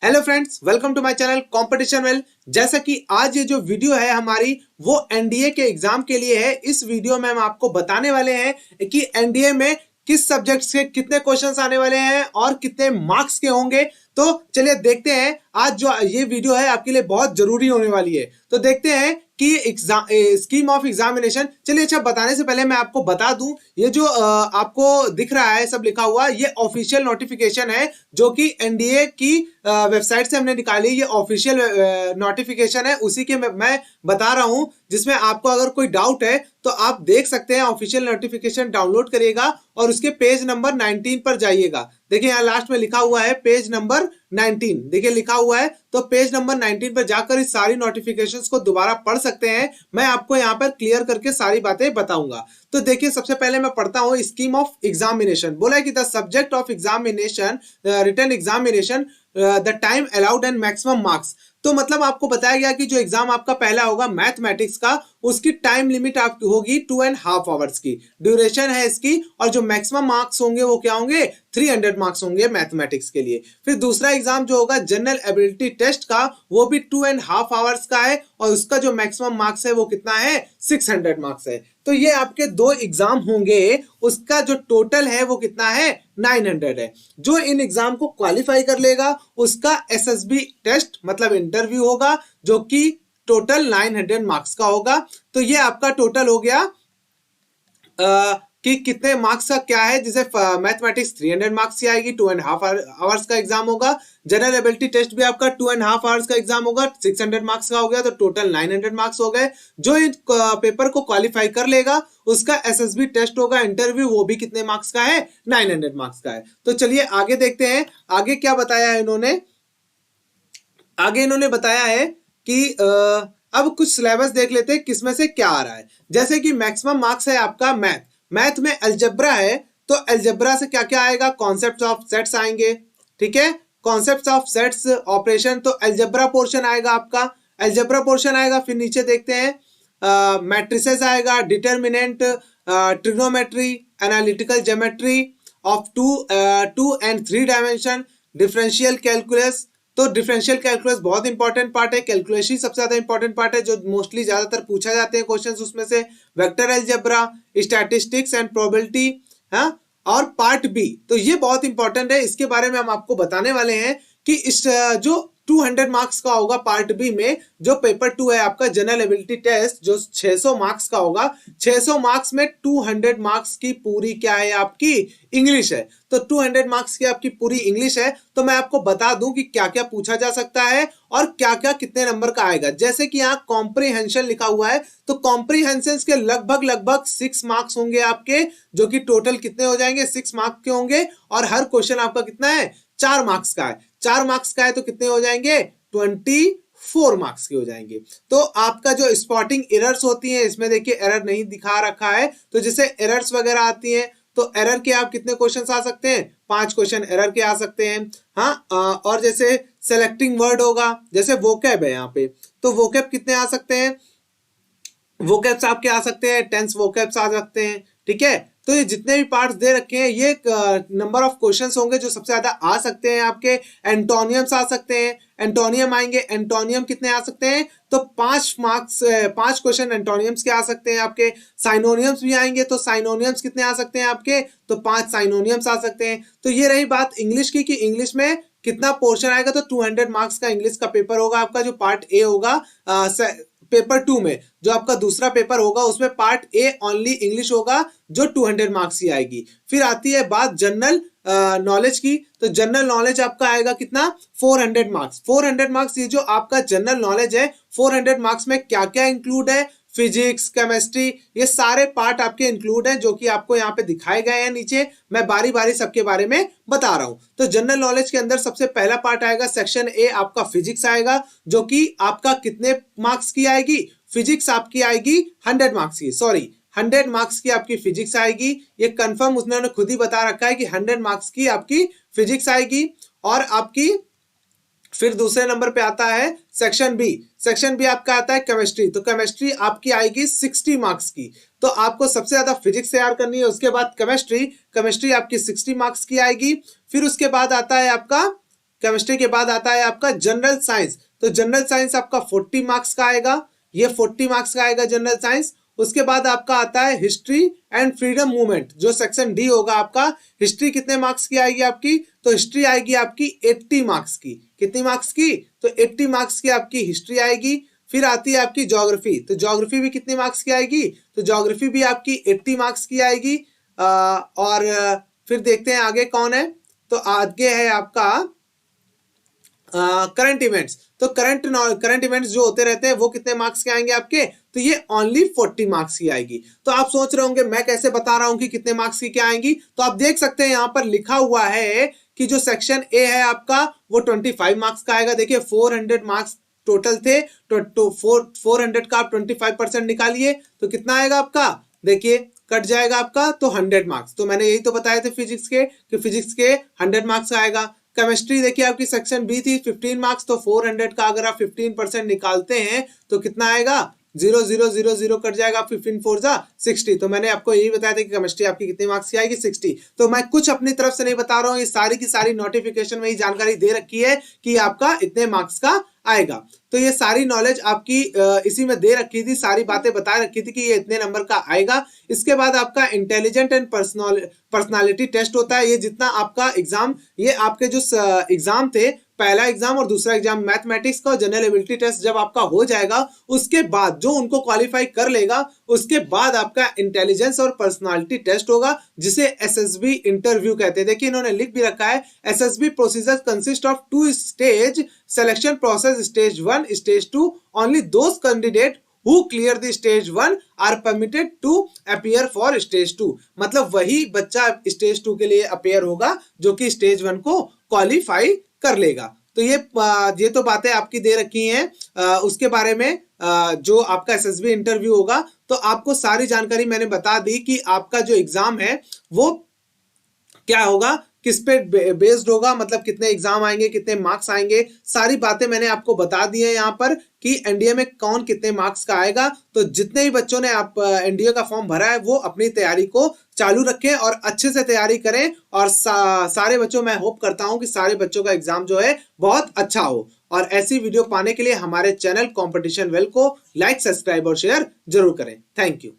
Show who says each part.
Speaker 1: Hello friends, welcome to my channel competition well. जैसा कि आज ये जो वीडियो है हमारी वो एनडीए के एग्जाम के लिए है। इस वीडियो में हम आपको बताने वाले हैं कि एनडीए में किस सब्जेक्ट्स के कितने क्वेश्चंस आने वाले हैं और कितने मार्क्स के होंगे। तो चलिए देखते हैं, आज जो ये वीडियो है आपके लिए बहुत जरूरी होने वाली है। तो देखते हैं कि एग्जाम स्कीम ऑफ एग्जामिनेशन। चलिए अच्छा, बताने से पहले मैं आपको बता दूं, ये जो आपको दिख रहा है सब लिखा हुआ, ये ऑफिशियल नोटिफिकेशन है जो कि एनडीए की वेबसाइट से हमने निकाली। ये ऑफिशियल नोटिफिकेशन है, उसी के मैं बता रहा हूं, जिसमें आपको अगर कोई डाउट है तो आप देख सकते हैं। ऑफिशियल नोटिफिकेशन डाउनलोड करिएगा और उसके पेज नंबर 19 पर जाइएगा। देखिए यहाँ लास्ट में लिखा हुआ है पेज नंबर 19, देखिए लिखा हुआ है। तो पेज नंबर 19 पर जाकर इस सारी नोटिफिकेशंस को दोबारा पढ़ सकते हैं। मैं आपको यहाँ पर क्लियर करके सारी बातें बताऊंगा। तो देखिए सबसे पहले मैं पढ़ता हूँ स्कीम ऑफ एग्जामिनेशन। बोला है कि the subject of examination, written examination, the time allowed and maximum marks. तो मतलब आपको बताया गया कि जो एग्जाम आपका पहला होगा मैथमेटिक्स का, उसकी टाइम लिमिट आपकी होगी 2.5 आवर्स की ड्यूरेशन है इसकी, और जो मैक्सिमम मार्क्स होंगे वो क्या होंगे, 300 मार्क्स होंगे मैथमेटिक्स के लिए। फिर दूसरा एग्जाम जो होगा जनरल एबिलिटी टेस्ट का, वो भी 2.5 आवर्स का है और उसका जो मैक्सिमम मार्क्स है वो कितना है, 600 मार्क्स है। तो ये आपके दो एग्जाम होंगे, उसका जो टोटल है वो कितना है, 900 है। जो इन एग्जाम को क्वालिफाई कर लेगा उसका एसएसबी टेस्ट मतलब इंटरव्यू होगा, जो कि टोटल 900 मार्क्स का होगा। तो ये आपका टोटल हो गया कि कितने मार्क्स का क्या है। जैसे मैथमेटिक्स 300 मार्क्स की आएगी, 2.5 आवर्स का एग्जाम होगा। जनरल एबिलिटी टेस्ट भी आपका 2.5 आवर्स का एग्जाम होगा, 600 मार्क्स का हो गया, तो टोटल 900 मार्क्स हो गए। जो इन पेपर को क्वालिफाई कर लेगा उसका एसएसबी टेस्ट होगा, इंटरव्यू, वो भी कितने मार्क्स का है, 900 मार्क्स का है। तो चलिए आगे देखते हैं, आगे क्या बताया है इन्होंने। आगे इन्होंने बताया है कि अब कुछ सिलेबस देख लेते हैं किसमें से क्या आ रहा है। जैसे कि मैक्सिमम मार्क्स है आपका मैथ में अलजेब्रा है, तो अलजेब्रा से क्या क्या आएगा, कॉन्सेप्ट ऑफ सेट्स आएंगे, ठीक है, कॉन्सेप्ट ऑफ सेट्स, ऑपरेशन, तो अलजेब्रा पोर्शन आएगा आपका, अलजेब्रा पोर्शन आएगा। फिर नीचे देखते हैं मैट्रिसेस आएगा, determinant, trigonometry, analytical geometry of two and 3 dimension, differential calculus. तो डिफरेंशियल कैलकुलस बहुत इंपॉर्टेंट पार्ट है, कैलकुलेशन सबसे ज्यादा इंपॉर्टेंट पार्ट है, जो मोस्टली ज्यादातर पूछा जाते हैं क्वेश्चंस उसमें से। Vector algebra, statistics and probability, हाँ, और पार्ट बी, तो ये बहुत इंपॉर्टेंट है। इसके बारे में हम आपको बताने वाले हैं कि इस जो 200 मार्क्स का होगा पार्ट बी में, जो पेपर 2 है आपका जनरल एबिलिटी टेस्ट, जो 600 मार्क्स का होगा, 600 मार्क्स में 200 मार्क्स की पूरी क्या है आपकी, इंग्लिश है। तो 200 मार्क्स की आपकी पूरी इंग्लिश है। तो मैं आपको बता दूं कि क्या क्या पूछा जा सकता है और क्या क्या कितने नंबर का आएगा। जैसे कि यहाँ कॉम्प्रीहेंशन लिखा हुआ है, तो कॉम्प्रीहेंशन के लगभग 6 मार्क्स होंगे आपके, जो कि टोटल कितने हो जाएंगे, 6 मार्क्स के होंगे। और हर क्वेश्चन आपका कितना है, 4 मार्क्स का है। 4 मार्क्स का है तो कितने हो जाएंगे, 24 मार्क्स के हो जाएंगे। तो आपका जो स्पॉटिंग एरर्स होती हैं, इसमें देखिए एरर नहीं दिखा रखा है, तो जैसे एरर्स वगैरह आती हैं, तो एरर के आप कितने क्वेश्चन आ सकते हैं, 5 क्वेश्चन एरर के आ सकते हैं। हाँ, और जैसे सेलेक्टिंग वर्ड होगा, जैसे वोकैब है यहाँ पे, तो वोकैब कितने आ सकते हैं, वोकैब्स आपके आ सकते हैं, टेंस वोकैब्स आ सकते हैं, ठीक है। तो ये जितने भी पार्ट्स दे रखे हैं, ये नंबर ऑफ क्वेश्चंस होंगे जो सबसे ज्यादा आ सकते हैं आपके। एंटोनियम्स आ सकते हैं, एंटोनियम आएंगे, एंटोनियम कितने आ सकते हैं, तो 5 क्वेश्चन एंटोनियम्स के आ सकते हैं आपके। साइनोनियम्स भी आएंगे, तो साइनोनियम्स कितने आ सकते हैं आपके, तो 5 साइनोनियम्स आ सकते हैं। तो ये रही बात इंग्लिश की, कि इंग्लिश में कितना पोर्शन आएगा, तो 200 मार्क्स का इंग्लिश का पेपर होगा आपका, जो पार्ट ए होगा। पेपर 2 में जो आपका दूसरा पेपर होगा, उसमें पार्ट ए ओनली इंग्लिश होगा, जो 200 मार्क्स की आएगी। फिर आती है बात जनरल नॉलेज की, तो जनरल नॉलेज आपका आएगा कितना, 400 मार्क्स। 400 मार्क्स, ये जो आपका जनरल नॉलेज है, 400 मार्क्स में क्या क्या इंक्लूड है, फिजिक्स, केमिस्ट्री, ये सारे पार्ट आपके इंक्लूड हैं, जो कि आपको यहाँ पे दिखाए गए हैं नीचे। मैं बारी बारी सबके बारे में बता रहा हूं। तो जनरल नॉलेज के अंदर सबसे पहला पार्ट आएगा, सेक्शन ए आपका फिजिक्स आएगा, जो कि आपका कितने मार्क्स की आएगी, फिजिक्स आपकी आएगी 100 मार्क्स की, सॉरी 100 मार्क्स की आपकी फिजिक्स आएगी। ये कंफर्म उसने खुद ही बता रखा है कि 100 मार्क्स की आपकी फिजिक्स आएगी। और आपकी फिर दूसरे नंबर पे आता है सेक्शन बी। सेक्शन बी आपका आता है केमिस्ट्री, तो केमिस्ट्री आपकी आएगी 60 मार्क्स की। तो आपको सबसे ज्यादा फिजिक्स तैयार करनी है, उसके बाद केमिस्ट्री आपकी 60 मार्क्स की आएगी। फिर उसके बाद आता है आपका केमिस्ट्री के बाद आता है आपका जनरल साइंस। तो जनरल साइंस आपका 40 मार्क्स का आएगा, ये 40 मार्क्स का आएगा जनरल साइंस। उसके बाद आपका आता है हिस्ट्री एंड फ्रीडम मूवमेंट, जो सेक्शन डी होगा आपका। हिस्ट्री कितने मार्क्स की आएगी आपकी? तो हिस्ट्री आएगी आपकी 80 मार्क्स की। कितनी मार्क्स की? तो 80 मार्क्स की आपकी हिस्ट्री आएगी। फिर आती है आपकी ज्योग्राफी, तो ज्योग्राफी भी कितने मार्क्स की आएगी? तो ज्योग्राफी भी आपकी 80 मार्क्स की आएगी। और फिर देखते हैं आगे कौन है। तो आगे है आपका करंट इवेंट्स। तो करंट इवेंट्स जो होते रहते हैं वो कितने मार्क्स के आएंगे आपके? तो ये ओनली 40 मार्क्स की आएगी। तो आप सोच रहे होंगे मैं कैसे बता रहा हूं कि कितने मार्क्स की क्या आएंगी। तो आप देख सकते हैं यहां पर लिखा हुआ है कि जो सेक्शन ए है आपका वो 25 मार्क्स का आएगा। देखिए 400 मार्क्स टोटल थे, तो 400 का आप 25% निकालिए तो कितना आएगा आपका? देखिए कट जाएगा आपका तो 100 मार्क्स। तो मैंने यही तो बताया थे फिजिक्स के कि फिजिक्स के 100 मार्क्स आएगा। केमिस्ट्री देखिए आपकी सेक्शन बी थी 15 मार्क्स, तो 400 का अगर आप 15% निकालते हैं तो कितना आएगा? 0000 कट जाएगा। 15 4 जा 60। तो मैंने आपको यही बताया था कि केमिस्ट्री आपकी कितने मार्क्स की आएगी? 60। तो मैं कुछ अपनी तरफ से नहीं बता रहा हूँ, ये सारी की सारी नोटिफिकेशन में ही जानकारी दे रखी है कि आपका इतने मार्क्स का आएगा। तो ये सारी नॉलेज आपकी इसी में दे रखी थी, सारी बातें बता रखी थी कि ये इतने नंबर का आएगा। इसके बाद आपका इंटेलिजेंट एंड पर्सनालिटी टेस्ट होता है। ये जितना आपका एग्जाम, ये आपके जो एग्जाम थे, पहला एग्जाम और दूसरा एग्जाम मैथमेटिक्स का जनरल एबिलिटी टेस्ट जब आपका हो जाएगा, उसके बाद जो उनको क्वालिफाई कर लेगा उसके बाद आपका इंटेलिजेंस और पर्सनालिटी टेस्ट होगा, जिसे एसएसबी इंटरव्यू कहते हैं। देखिए इन्होंने लिख भी रखा है, SSB procedure consist of 2 stage selection process, stage 1, stage 2। Only those candidate who clear the stage 1 are permitted to appear for stage 2। मतलब वही बच्चा स्टेज 2 के लिए अपेयर होगा जो कि स्टेज 1 को क्वालिफाई कर लेगा। तो ये तो बातें आपकी दे रखी हैं। उसके बारे में जो आपका एसएसबी इंटरव्यू होगा, तो आपको सारी जानकारी मैंने बता दी कि आपका जो एग्जाम है वो क्या होगा, किस पे बेस्ड होगा, मतलब कितने एग्जाम आएंगे, कितने मार्क्स आएंगे, सारी बातें मैंने आपको बता दी है यहाँ पर कि एनडीए में कौन कितने मार्क्स का आएगा। तो जितने ही बच्चों ने आप एनडीए का फॉर्म भरा है वो अपनी तैयारी को चालू रखें और अच्छे से तैयारी करें। और सारे बच्चों, मैं होप करता हूं कि सारे बच्चों का एग्जाम जो है बहुत अच्छा हो। और ऐसी वीडियो पाने के लिए हमारे चैनल कॉम्पिटिशन वेल को लाइक, सब्सक्राइब और शेयर जरूर करें। Thank you.